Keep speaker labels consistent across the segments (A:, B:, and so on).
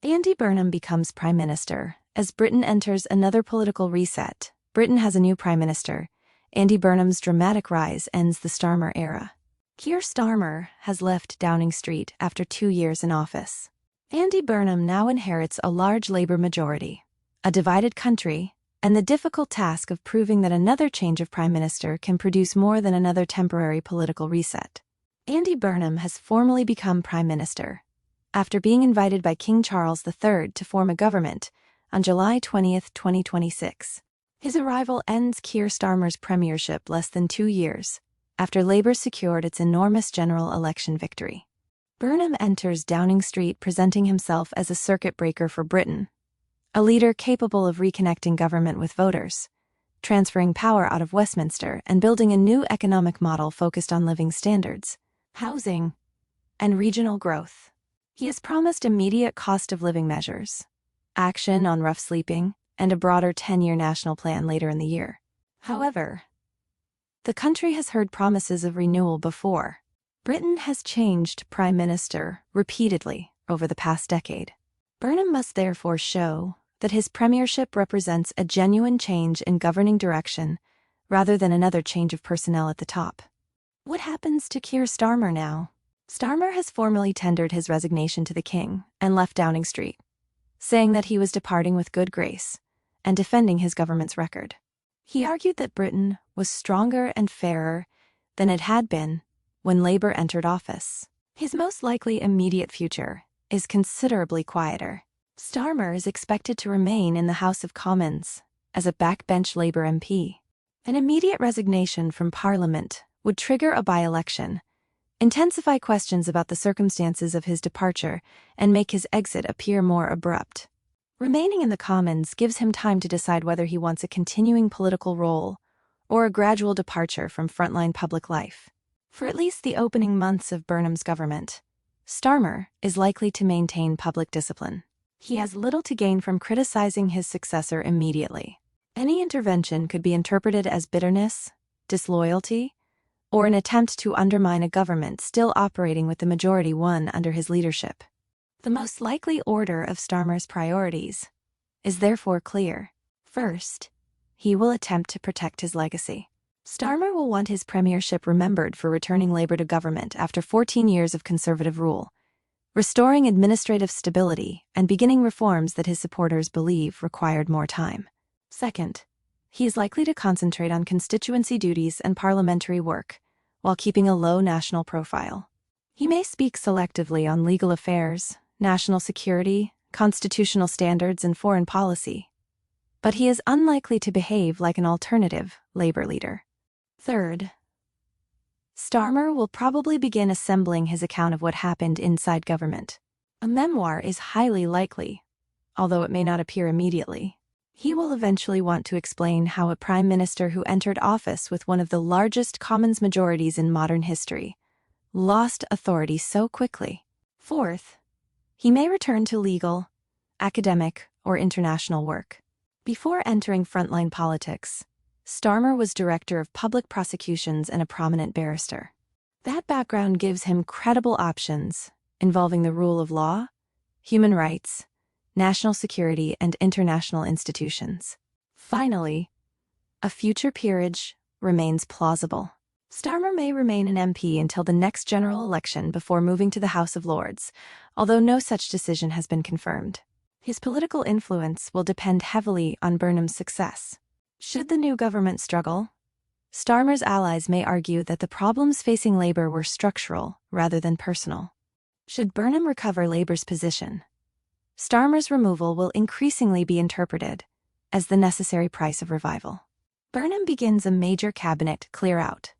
A: Andy Burnham becomes Prime Minister. As Britain enters another political reset, Britain has a new Prime Minister. Andy Burnham's dramatic rise ends the Starmer era. Keir Starmer has left Downing Street after 2 years in office. Andy Burnham now inherits a large Labour majority, a divided country, and the difficult task of proving that another change of Prime Minister can produce more than another temporary political reset. Andy Burnham has formally become Prime Minister after being invited by King Charles III to form a government on July 20, 2026. His arrival ends Keir Starmer's premiership less than 2 years after Labour secured its enormous general election victory. Burnham enters Downing Street presenting himself as a circuit breaker for Britain, a leader capable of reconnecting government with voters, transferring power out of Westminster, and building a new economic model focused on living standards, housing, and regional growth. He has promised immediate cost of living measures, action on rough sleeping, and a broader 10-year national plan later in the year. However, the country has heard promises of renewal before. Britain has changed Prime Minister repeatedly over the past decade. Burnham must therefore show that his premiership represents a genuine change in governing direction rather than another change of personnel at the top. What happens to Keir Starmer now? Starmer has formally tendered his resignation to the King and left Downing Street, saying that he was departing with good grace and defending his government's record. He argued that Britain was stronger and fairer than it had been when Labour entered office. His most likely immediate future is considerably quieter. Starmer is expected to remain in the House of Commons as a backbench Labour MP. An immediate resignation from Parliament would trigger a by-election, intensify questions about the circumstances of his departure, and make his exit appear more abrupt. Remaining in the Commons gives him time to decide whether he wants a continuing political role or a gradual departure from frontline public life. For at least the opening months of Burnham's government, Starmer is likely to maintain public discipline. He has little to gain from criticizing his successor immediately. Any intervention could be interpreted as bitterness, disloyalty, or an attempt to undermine a government still operating with the majority won under his leadership. The most likely order of Starmer's priorities is therefore clear. First, he will attempt to protect his legacy. Starmer will want his premiership remembered for returning Labour to government after 14 years of Conservative rule, restoring administrative stability, and beginning reforms that his supporters believe required more time. Second, he is likely to concentrate on constituency duties and parliamentary work, while keeping a low national profile. He may speak selectively on legal affairs, national security, constitutional standards, and foreign policy, but he is unlikely to behave like an alternative Labour leader. Third, Starmer will probably begin assembling his account of what happened inside government. A memoir is highly likely, although it may not appear immediately. He will eventually want to explain how a prime minister who entered office with one of the largest Commons majorities in modern history lost authority so quickly. Fourth, he may return to legal, academic, or international work. Before entering frontline politics, Starmer was Director of Public Prosecutions and a prominent barrister. That background gives him credible options involving the rule of law, human rights, national security, and international institutions. Finally, a future peerage remains plausible. Starmer may remain an MP until the next general election before moving to the House of Lords, although no such decision has been confirmed. His political influence will depend heavily on Burnham's success. Should the new government struggle, Starmer's allies may argue that the problems facing Labour were structural rather than personal. Should Burnham recover Labour's position, Starmer's removal will increasingly be interpreted as the necessary price of revival. Burnham begins a major cabinet clear-out.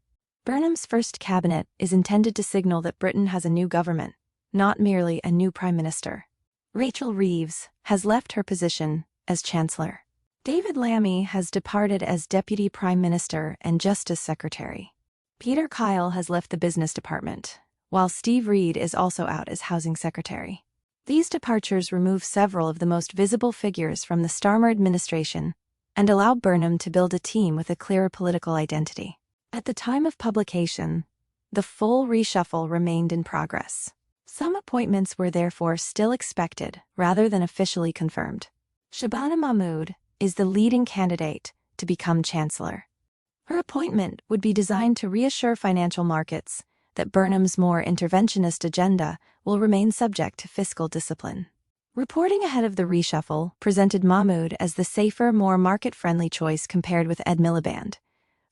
A: Burnham's first cabinet is intended to signal that Britain has a new government, not merely a new prime minister. Rachel Reeves has left her position as Chancellor. David Lammy has departed as Deputy Prime Minister and Justice Secretary. Peter Kyle has left the Business Department, while Steve Reed is also out as Housing Secretary. These departures remove several of the most visible figures from the Starmer administration and allow Burnham to build a team with a clearer political identity. At the time of publication, the full reshuffle remained in progress. Some appointments were therefore still expected rather than officially confirmed. Shabana Mahmood is the leading candidate to become Chancellor. Her appointment would be designed to reassure financial markets that Burnham's more interventionist agenda will remain subject to fiscal discipline. Reporting ahead of the reshuffle presented Mahmood as the safer, more market-friendly choice compared with Ed Miliband,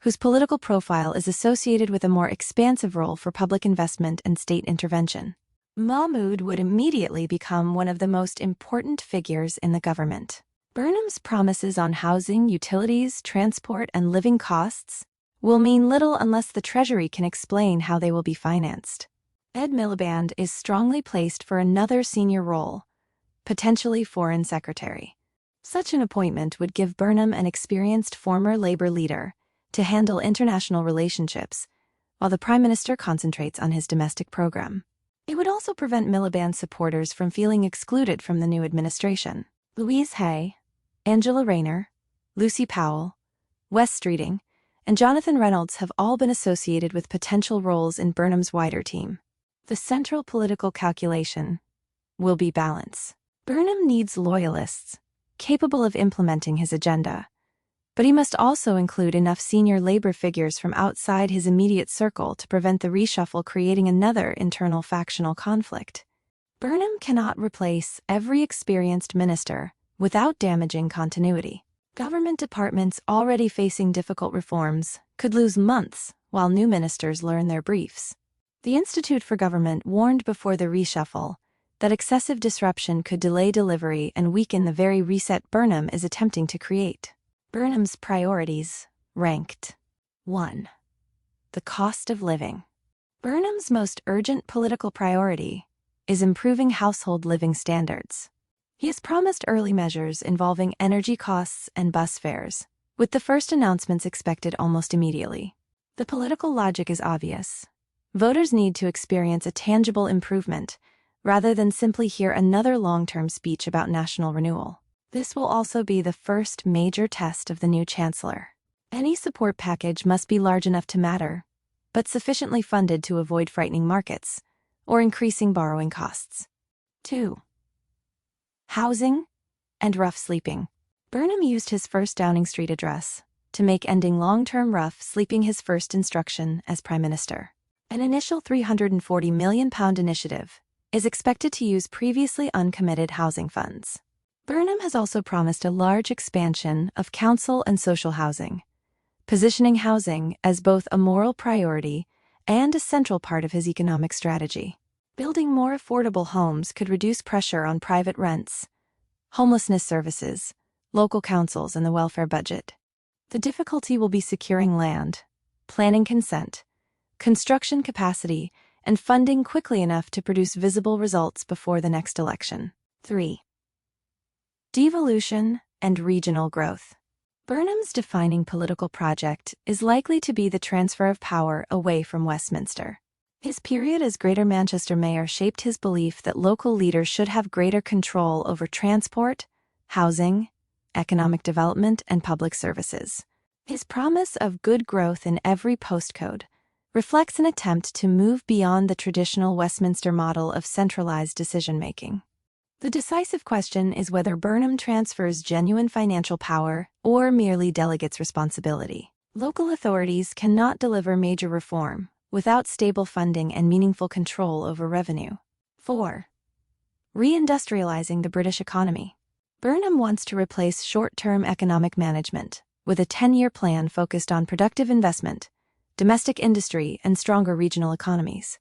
A: whose political profile is associated with a more expansive role for public investment and state intervention. Mahmood would immediately become one of the most important figures in the government. Burnham's promises on housing, utilities, transport, and living costs will mean little unless the Treasury can explain how they will be financed. Ed Miliband is strongly placed for another senior role, potentially Foreign Secretary. Such an appointment would give Burnham an experienced former Labour leader to handle international relationships, while the Prime Minister concentrates on his domestic program. It would also prevent Miliband's supporters from feeling excluded from the new administration. Louise Hay, Angela Rayner, Lucy Powell, Wes Streeting, and Jonathan Reynolds have all been associated with potential roles in Burnham's wider team. The central political calculation will be balance. Burnham needs loyalists capable of implementing his agenda, but he must also include enough senior Labour figures from outside his immediate circle to prevent the reshuffle creating another internal factional conflict. Burnham cannot replace every experienced minister without damaging continuity. Government departments already facing difficult reforms could lose months while new ministers learn their briefs. The Institute for Government warned before the reshuffle that excessive disruption could delay delivery and weaken the very reset Burnham is attempting to create. Burnham's priorities ranked. 1. The cost of living. Burnham's most urgent political priority is improving household living standards. He has promised early measures involving energy costs and bus fares, with the first announcements expected almost immediately. The political logic is obvious. Voters need to experience a tangible improvement rather than simply hear another long-term speech about national renewal. This will also be the first major test of the new chancellor. Any support package must be large enough to matter, but sufficiently funded to avoid frightening markets or increasing borrowing costs. 2. Housing and rough sleeping. Burnham used his first Downing Street address to make ending long-term rough sleeping his first instruction as Prime Minister. An initial £340 million initiative is expected to use previously uncommitted housing funds. Burnham has also promised a large expansion of council and social housing, positioning housing as both a moral priority and a central part of his economic strategy. Building more affordable homes could reduce pressure on private rents, homelessness services, local councils, and the welfare budget. The difficulty will be securing land, planning consent, construction capacity, and funding quickly enough to produce visible results before the next election. 3. Devolution and regional growth. Burnham's defining political project is likely to be the transfer of power away from Westminster. His period as Greater Manchester Mayor shaped his belief that local leaders should have greater control over transport, housing, economic development, and public services. His promise of good growth in every postcode reflects an attempt to move beyond the traditional Westminster model of centralized decision-making. The decisive question is whether Burnham transfers genuine financial power or merely delegates responsibility. Local authorities cannot deliver major reform without stable funding and meaningful control over revenue. 4. Reindustrializing the British economy. Burnham wants to replace short-term economic management with a 10-year plan focused on productive investment, domestic industry, and stronger regional economies.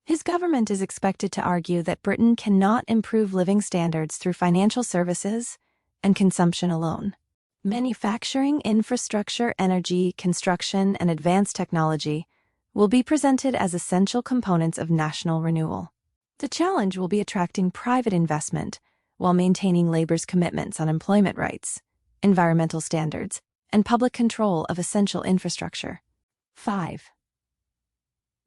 A: His government is expected to argue that Britain cannot improve living standards through financial services and consumption alone. Manufacturing, infrastructure, energy, construction, and advanced technology will be presented as essential components of national renewal. The challenge will be attracting private investment while maintaining Labour's commitments on employment rights, environmental standards, and public control of essential infrastructure. 5.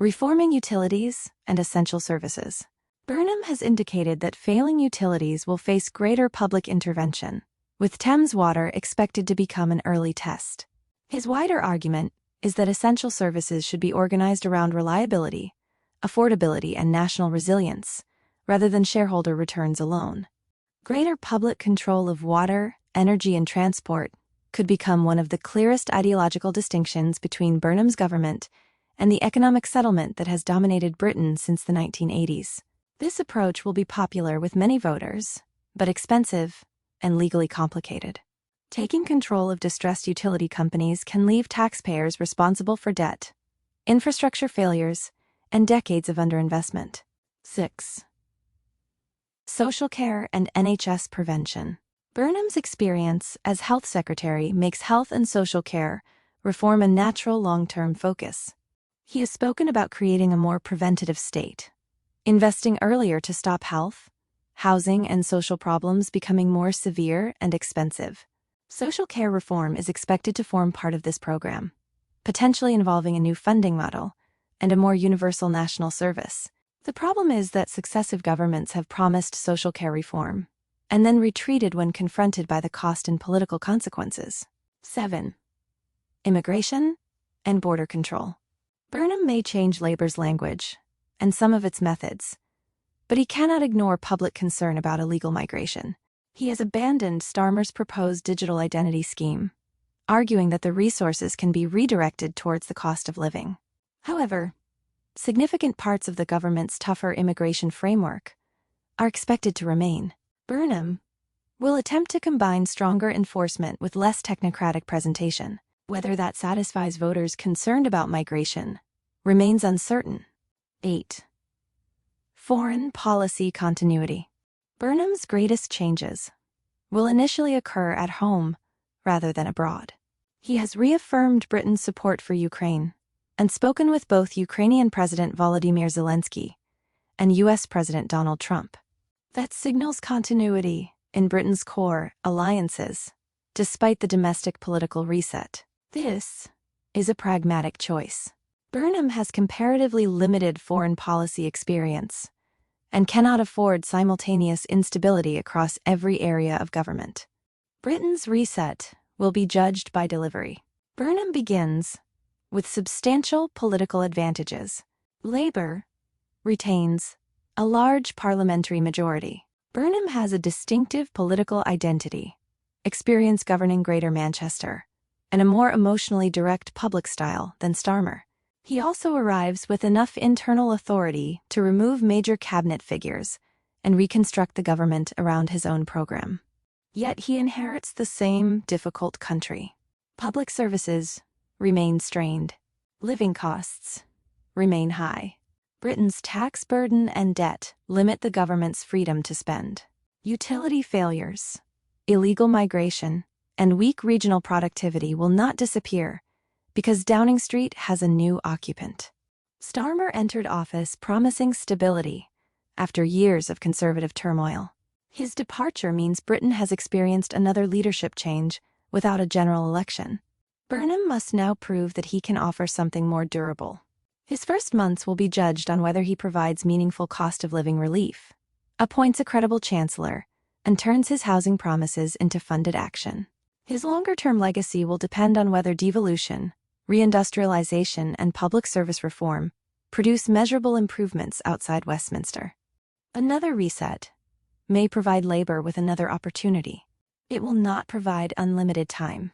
A: Reforming utilities and essential services. Burnham has indicated that failing utilities will face greater public intervention, with Thames Water expected to become an early test. His wider argument is that essential services should be organized around reliability, affordability, and national resilience, rather than shareholder returns alone. Greater public control of water, energy, and transport could become one of the clearest ideological distinctions between Burnham's government and the economic settlement that has dominated Britain since the 1980s. This approach will be popular with many voters, but expensive and legally complicated. Taking control of distressed utility companies can leave taxpayers responsible for debt, infrastructure failures, and decades of underinvestment. 6. Social care and NHS prevention. Burnham's experience as health secretary makes health and social care reform a natural long-term focus. He has spoken about creating a more preventative state, investing earlier to stop health, housing, and social problems becoming more severe and expensive. Social care reform is expected to form part of this program, potentially involving a new funding model and a more universal national service. The problem is that successive governments have promised social care reform and then retreated when confronted by the cost and political consequences. 7. Immigration and border control. Burnham may change Labour's language and some of its methods, but he cannot ignore public concern about illegal migration. He has abandoned Starmer's proposed digital identity scheme, arguing that the resources can be redirected towards the cost of living. However, significant parts of the government's tougher immigration framework are expected to remain. Burnham will attempt to combine stronger enforcement with less technocratic presentation. Whether that satisfies voters concerned about migration remains uncertain. 8. Foreign policy continuity. Burnham's greatest changes will initially occur at home rather than abroad. He has reaffirmed Britain's support for Ukraine and spoken with both Ukrainian President Volodymyr Zelensky and U.S. President Donald Trump. That signals continuity in Britain's core alliances, despite the domestic political reset. This is a pragmatic choice. Burnham has comparatively limited foreign policy experience and cannot afford simultaneous instability across every area of government. Britain's reset will be judged by delivery. Burnham begins with substantial political advantages. Labour retains a large parliamentary majority. Burnham has a distinctive political identity, experience governing Greater Manchester, and a more emotionally direct public style than Starmer. He also arrives with enough internal authority to remove major cabinet figures and reconstruct the government around his own program. Yet he inherits the same difficult country. Public services remain strained. Living costs remain high. Britain's tax burden and debt limit the government's freedom to spend. Utility failures, illegal migration, and weak regional productivity will not disappear because Downing Street has a new occupant. Starmer entered office promising stability after years of conservative turmoil. His departure means Britain has experienced another leadership change without a general election. Burnham must now prove that he can offer something more durable. His first months will be judged on whether he provides meaningful cost of living relief, appoints a credible chancellor, and turns his housing promises into funded action. His longer-term legacy will depend on whether devolution, reindustrialization, and public service reform produce measurable improvements outside Westminster. Another reset may provide Labour with another opportunity. It will not provide unlimited time.